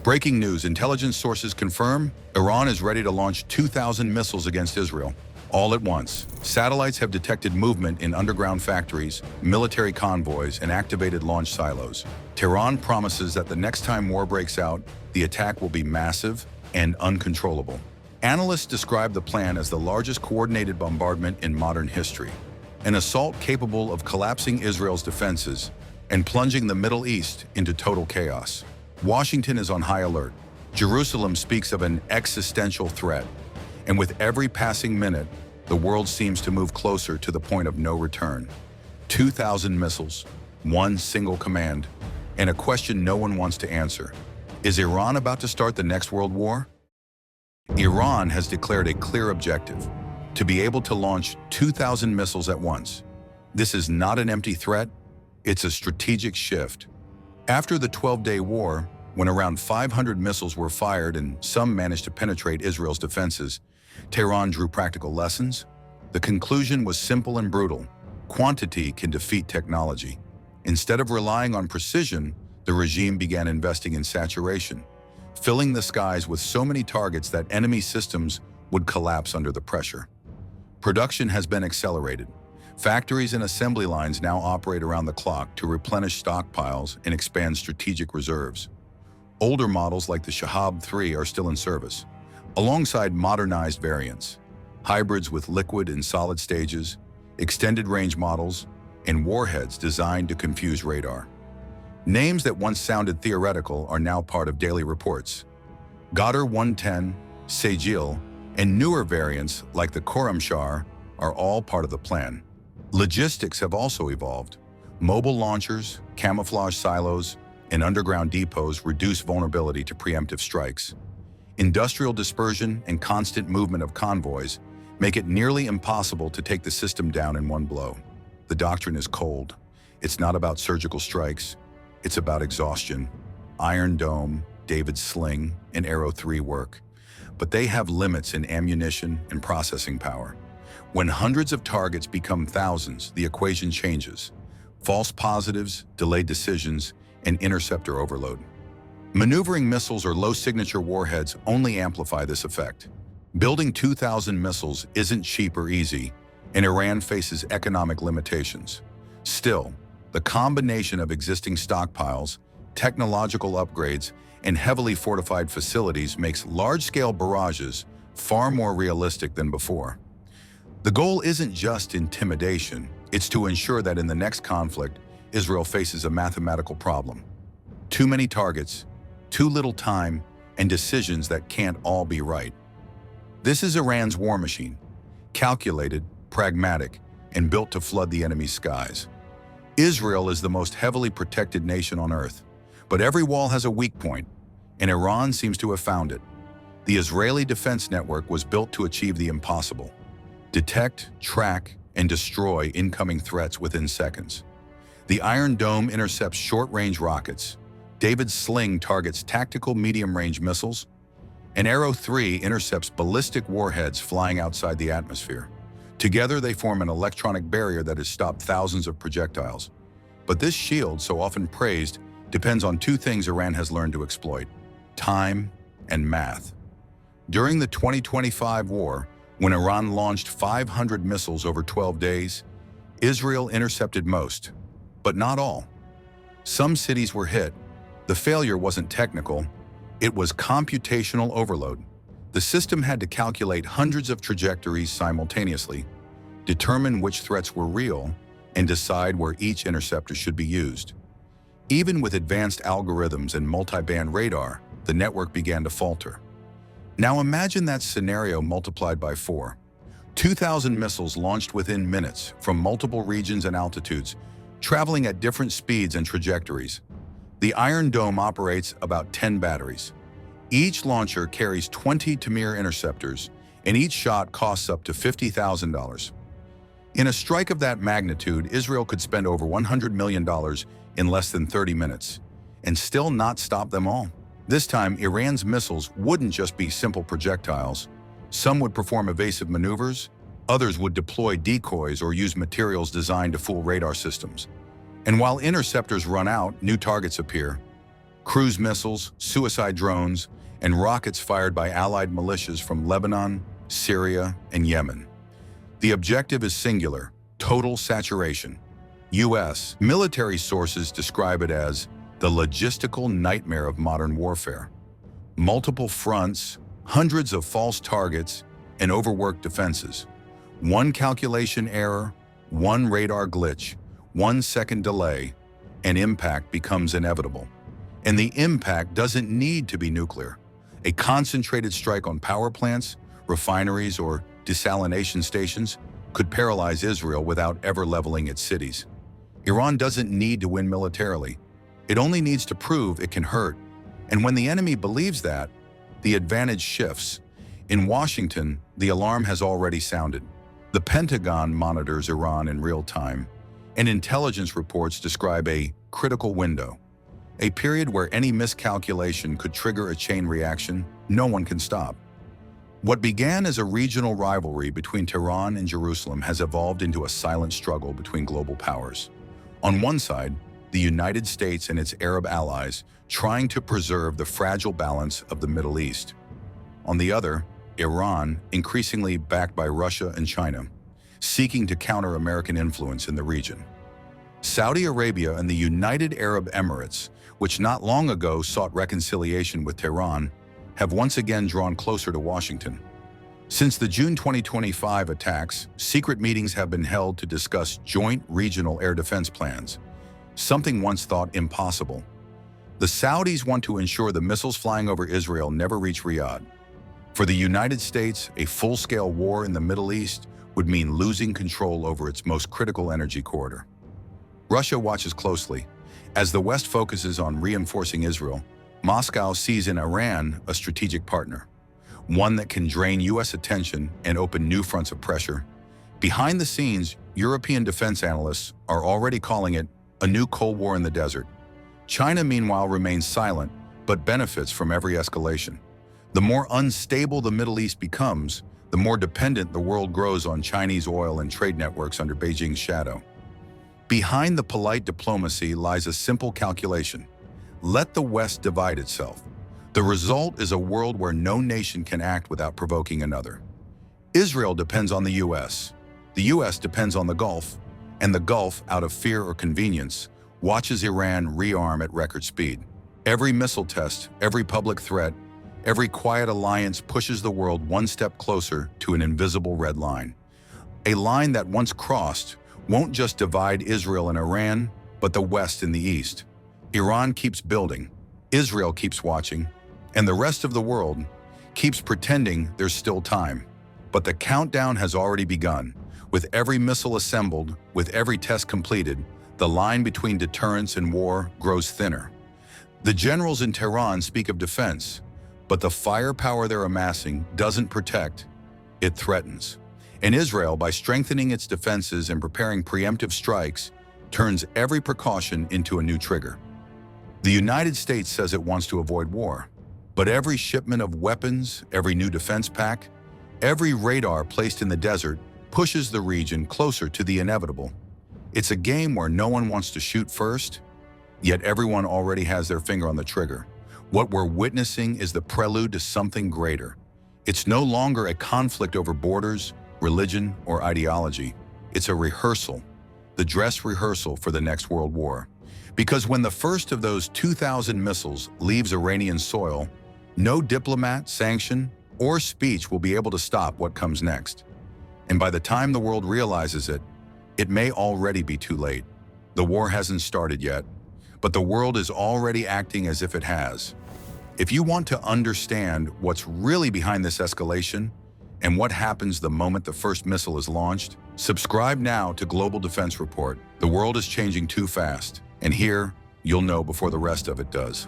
Breaking news, intelligence sources confirm Iran is ready to launch 2,000 missiles against Israel, all at once. Satellites have detected movement in underground factories, military convoys, and activated launch silos. Tehran promises that the next time war breaks out, the attack will be massive and uncontrollable. Analysts describe the plan as the largest coordinated bombardment in modern history, an assault capable of collapsing Israel's defenses and plunging the Middle East into total chaos. Washington is on high alert. Jerusalem speaks of an existential threat, and with every passing minute, the world seems to move closer to the point of no return. 2,000 missiles, one single command, and a question no one wants to answer. Is Iran about to start the next world war? Iran has declared a clear objective: to be able to launch 2,000 missiles at once. This is not an empty threat, it's a strategic shift. After the 12-day war, when around 500 missiles were fired and some managed to penetrate Israel's defenses, Tehran drew practical lessons. The conclusion was simple and brutal: quantity can defeat technology. Instead of relying on precision, the regime began investing in saturation, filling the skies with so many targets that enemy systems would collapse under the pressure. Production has been accelerated. Factories and assembly lines now operate around the clock to replenish stockpiles and expand strategic reserves. Older models like the Shahab 3 are still in service, alongside modernized variants, hybrids with liquid and solid stages, extended-range models, and warheads designed to confuse radar. Names that once sounded theoretical are now part of daily reports. Ghadar 110, Sejil, and newer variants like the Khorramshahr are all part of the plan. Logistics have also evolved. Mobile launchers, camouflage silos, and underground depots reduce vulnerability to preemptive strikes. Industrial dispersion and constant movement of convoys make it nearly impossible to take the system down in one blow. The doctrine is cold. It's not about surgical strikes. It's about exhaustion. Iron Dome, David's Sling, and Arrow 3 work, but they have limits in ammunition and processing power. When hundreds of targets become thousands, the equation changes. False positives, delayed decisions, and interceptor overload. Maneuvering missiles or low-signature warheads only amplify this effect. Building 2,000 missiles isn't cheap or easy, and Iran faces economic limitations. Still, the combination of existing stockpiles, technological upgrades, and heavily fortified facilities makes large-scale barrages far more realistic than before. The goal isn't just intimidation, it's to ensure that in the next conflict, Israel faces a mathematical problem. Too many targets, too little time, and decisions that can't all be right. This is Iran's war machine, calculated, pragmatic, and built to flood the enemy's skies. Israel is the most heavily protected nation on earth, but every wall has a weak point, and Iran seems to have found it. The Israeli defense network was built to achieve the impossible: detect, track, and destroy incoming threats within seconds. The Iron Dome intercepts short-range rockets, David's Sling targets tactical medium-range missiles, and Arrow 3 intercepts ballistic warheads flying outside the atmosphere. Together, they form an electronic barrier that has stopped thousands of projectiles. But this shield, so often praised, depends on two things Iran has learned to exploit: time and math. During the 2025 war, when Iran launched 500 missiles over 12 days, Israel intercepted most, but not all. Some cities were hit. The failure wasn't technical, it was computational overload. The system had to calculate hundreds of trajectories simultaneously, determine which threats were real, and decide where each interceptor should be used. Even with advanced algorithms and multi-band radar, the network began to falter. Now imagine that scenario multiplied by 4. 2,000 missiles launched within minutes from multiple regions and altitudes, traveling at different speeds and trajectories. The Iron Dome operates about 10 batteries. Each launcher carries 20 Tamir interceptors, and each shot costs up to $50,000. In a strike of that magnitude, Israel could spend over $100 million in less than 30 minutes, and still not stop them all. This time, Iran's missiles wouldn't just be simple projectiles. Some would perform evasive maneuvers, others would deploy decoys or use materials designed to fool radar systems. And while interceptors run out, new targets appear. cruise missiles, suicide drones, and rockets fired by allied militias from Lebanon, Syria, and Yemen. The objective is singular: total saturation. U.S. military sources describe it as the logistical nightmare of modern warfare. Multiple fronts, hundreds of false targets, and overworked defenses. One calculation error, one radar glitch, 1 second delay, and impact becomes inevitable. And the impact doesn't need to be nuclear. A concentrated strike on power plants, refineries, or desalination stations could paralyze Israel without ever leveling its cities. Iran doesn't need to win militarily. It only needs to prove it can hurt. And when the enemy believes that, the advantage shifts. In Washington, the alarm has already sounded. The Pentagon monitors Iran in real time, and intelligence reports describe a critical window, a period where any miscalculation could trigger a chain reaction no one can stop. What began as a regional rivalry between Tehran and Jerusalem has evolved into a silent struggle between global powers. On one side, the United States and its Arab allies trying to preserve the fragile balance of the Middle East. On the other, Iran, increasingly backed by Russia and China, seeking to counter American influence in the region. Saudi Arabia and the United Arab Emirates, which not long ago sought reconciliation with Tehran, have once again drawn closer to Washington. Since the June 2025 attacks, secret meetings have been held to discuss joint regional air defense plans, something once thought impossible. The Saudis want to ensure the missiles flying over Israel never reach Riyadh. For the United States, a full-scale war in the Middle East would mean losing control over its most critical energy corridor. Russia watches closely. As the West focuses on reinforcing Israel, Moscow sees in Iran a strategic partner, one that can drain U.S. attention and open new fronts of pressure. Behind the scenes, European defense analysts are already calling it a new Cold War in the desert. China, meanwhile, remains silent, but benefits from every escalation. The more unstable the Middle East becomes, the more dependent the world grows on Chinese oil and trade networks under Beijing's shadow. Behind the polite diplomacy lies a simple calculation: let the West divide itself. The result is a world where no nation can act without provoking another. Israel depends on the U.S. The U.S. depends on the Gulf, and the Gulf, out of fear or convenience, watches Iran rearm at record speed. Every missile test, every public threat, every quiet alliance pushes the world one step closer to an invisible red line. A line that, once crossed, won't just divide Israel and Iran, but the West and the East. Iran keeps building, Israel keeps watching, and the rest of the world keeps pretending there's still time. But the countdown has already begun. With every missile assembled, with every test completed, the line between deterrence and war grows thinner. The generals in Tehran speak of defense, but the firepower they're amassing doesn't protect, it threatens. And Israel, by strengthening its defenses and preparing preemptive strikes, turns every precaution into a new trigger. The United States says it wants to avoid war, but every shipment of weapons, every new defense pack, every radar placed in the desert pushes the region closer to the inevitable. It's a game where no one wants to shoot first, yet everyone already has their finger on the trigger. What we're witnessing is the prelude to something greater. It's no longer a conflict over borders, religion, or ideology. It's a rehearsal, the dress rehearsal for the next world war. Because when the first of those 2,000 missiles leaves Iranian soil, no diplomat, sanction, or speech will be able to stop what comes next. And by the time the world realizes it, it may already be too late. The war hasn't started yet, but the world is already acting as if it has. If you want to understand what's really behind this escalation and what happens the moment the first missile is launched, subscribe now to Global Defense Report. The world is changing too fast, and here you'll know before the rest of it does.